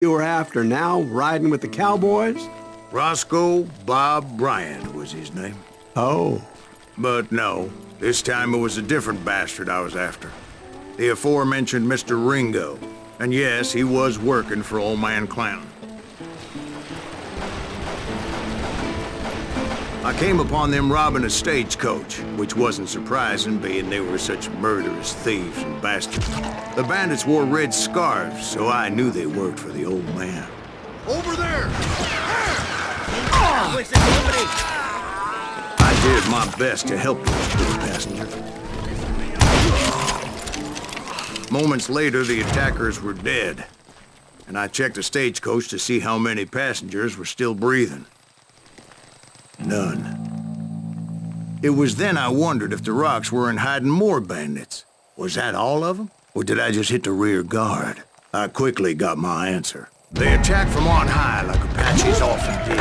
You were after now, riding with the cowboys? Roscoe Bob Bryant was his name. Oh. But no, this time it was a different bastard I was after. The aforementioned Mr. Ringo. And yes, he was working for Old Man Clanton. I came upon them robbing a stagecoach, which wasn't surprising, being they were such murderous thieves and bastards. The bandits wore red scarves, so I knew they worked for the old man. Over there! I did my best to help those poor passengers. Moments later, the attackers were dead, and I checked the stagecoach to see how many passengers were still breathing. None. It was then I wondered if the rocks weren't hiding more bandits. Was that all of them? Or did I just hit the rear guard? I quickly got my answer. They attacked from on high like Apaches often did.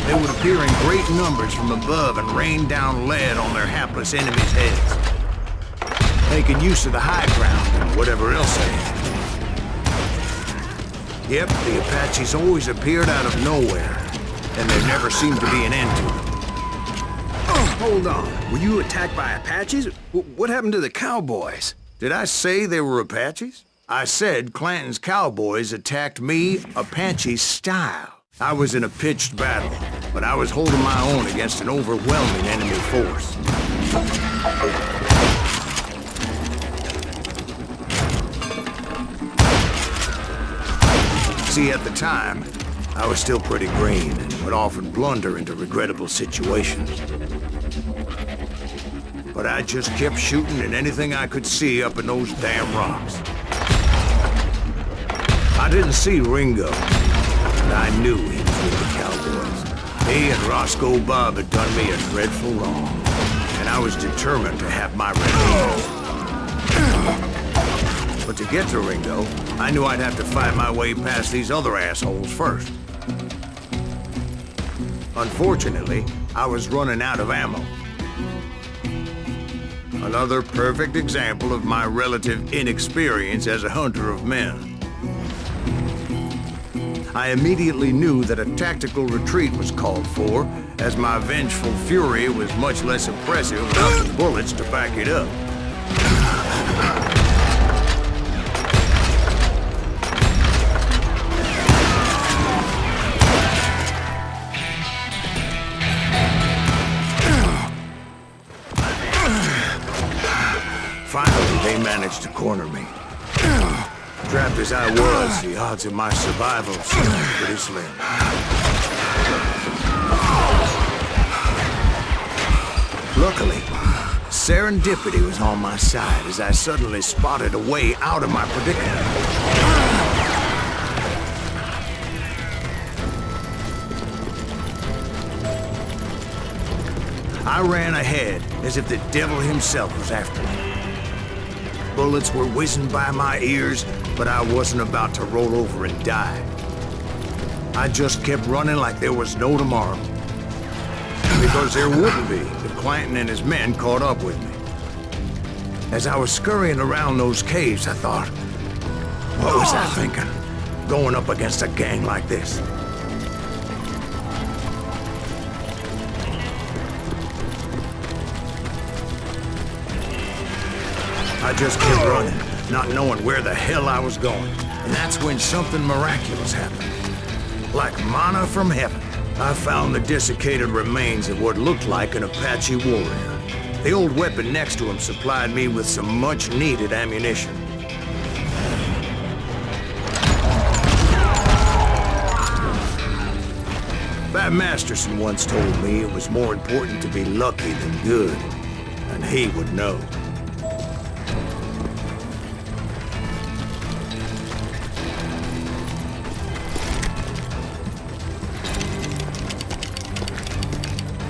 They would appear in great numbers from above and rain down lead on their hapless enemies' heads, making use of the high ground and whatever else they had. Yep, the Apaches always appeared out of nowhere, and there never seemed to be an end to them. Hold on. Were you attacked by Apaches? What happened to the cowboys? Did I say they were Apaches? I said Clanton's cowboys attacked me Apache style. I was in a pitched battle, but I was holding my own against an overwhelming enemy force. See, at the time, I was still pretty green and would often blunder into regrettable situations. But I just kept shooting at anything I could see up in those damn rocks. I didn't see Ringo, but I knew he was with the cowboys. He and Roscoe Bob had done me a dreadful wrong, and I was determined to have my revenge. But to get to Ringo, I knew I'd have to fight my way past these other assholes first. Unfortunately, I was running out of ammo. Another perfect example of my relative inexperience as a hunter of men. I immediately knew that a tactical retreat was called for, as my vengeful fury was much less impressive without the bullets to back it up. Finally, they managed to corner me. Trapped as I was, the odds of my survival seemed pretty slim. Luckily, serendipity was on my side as I suddenly spotted a way out of my predicament. I ran ahead as if the devil himself was after me. Bullets were whizzing by my ears, but I wasn't about to roll over and die. I just kept running like there was no tomorrow. Because there wouldn't be if Clanton and his men caught up with me. As I was scurrying around those caves, I thought, what was I thinking? Going up against a gang like this? I just kept running, not knowing where the hell I was going. And that's when something miraculous happened. Like manna from heaven, I found the desiccated remains of what looked like an Apache warrior. The old weapon next to him supplied me with some much-needed ammunition. Bat Masterson once told me it was more important to be lucky than good, and he would know.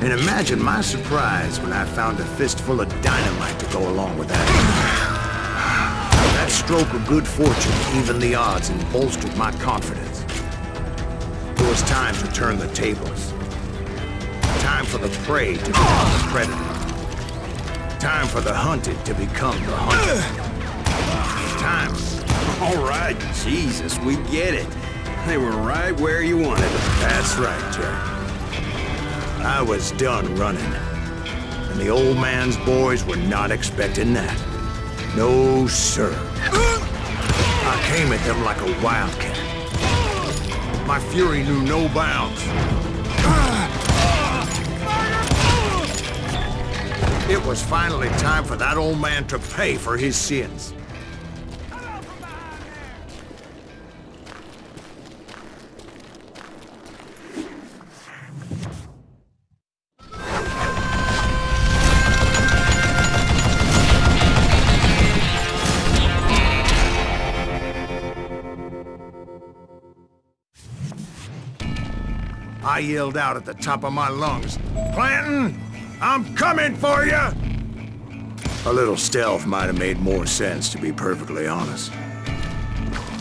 And imagine my surprise when I found a fistful of dynamite to go along with that. That stroke of good fortune evened the odds and bolstered my confidence. It was time to turn the tables. Time for the prey to become the predator. Time for the hunted to become the hunted. right. Jesus, we get it. They were right where you wanted them. That's right, Jack. I was done running. And the old man's boys were not expecting that. No, sir. I came at them like a wildcat. My fury knew no bounds. It was finally time for that old man to pay for his sins. I yelled out at the top of my lungs, "Clanton, I'm coming for you!" A little stealth might have made more sense, to be perfectly honest.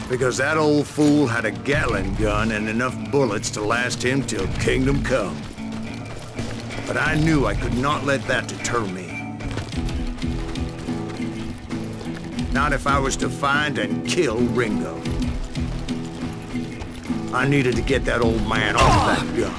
Because that old fool had a Gatling gun and enough bullets to last him till kingdom come. But I knew I could not let that deter me. Not if I was to find and kill Ringo. I needed to get that old man off that gun.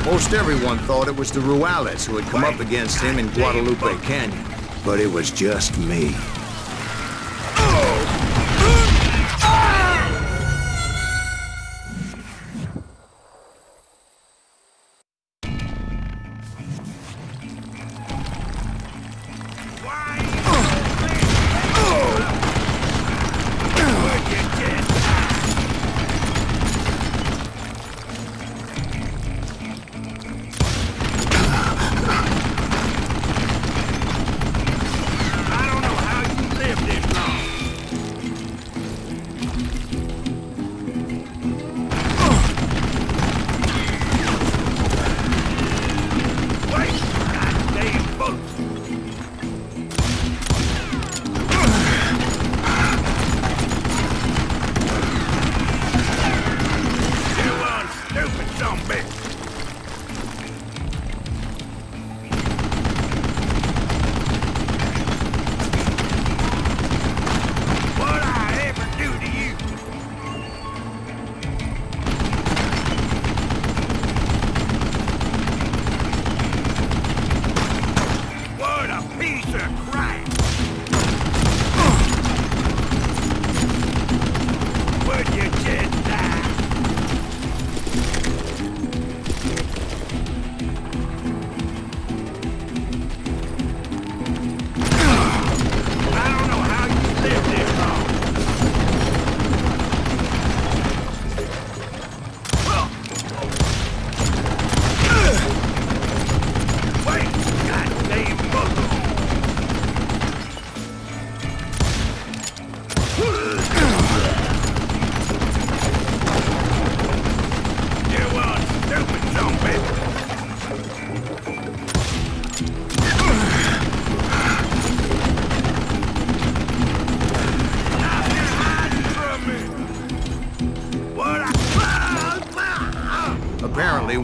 Most everyone thought it was the Ruales who had come up against him in Guadalupe Canyon, but it was just me.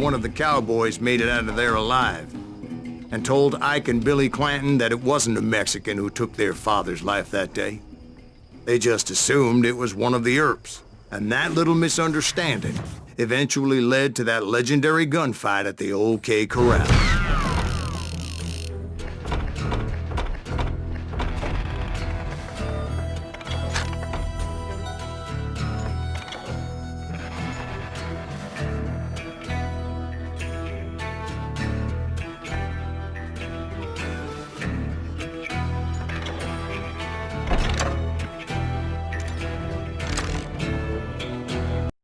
one of the cowboys made it out of there alive, and told Ike and Billy Clanton that it wasn't a Mexican who took their father's life that day. They just assumed it was one of the Earps, and that little misunderstanding eventually led to that legendary gunfight at the OK Corral.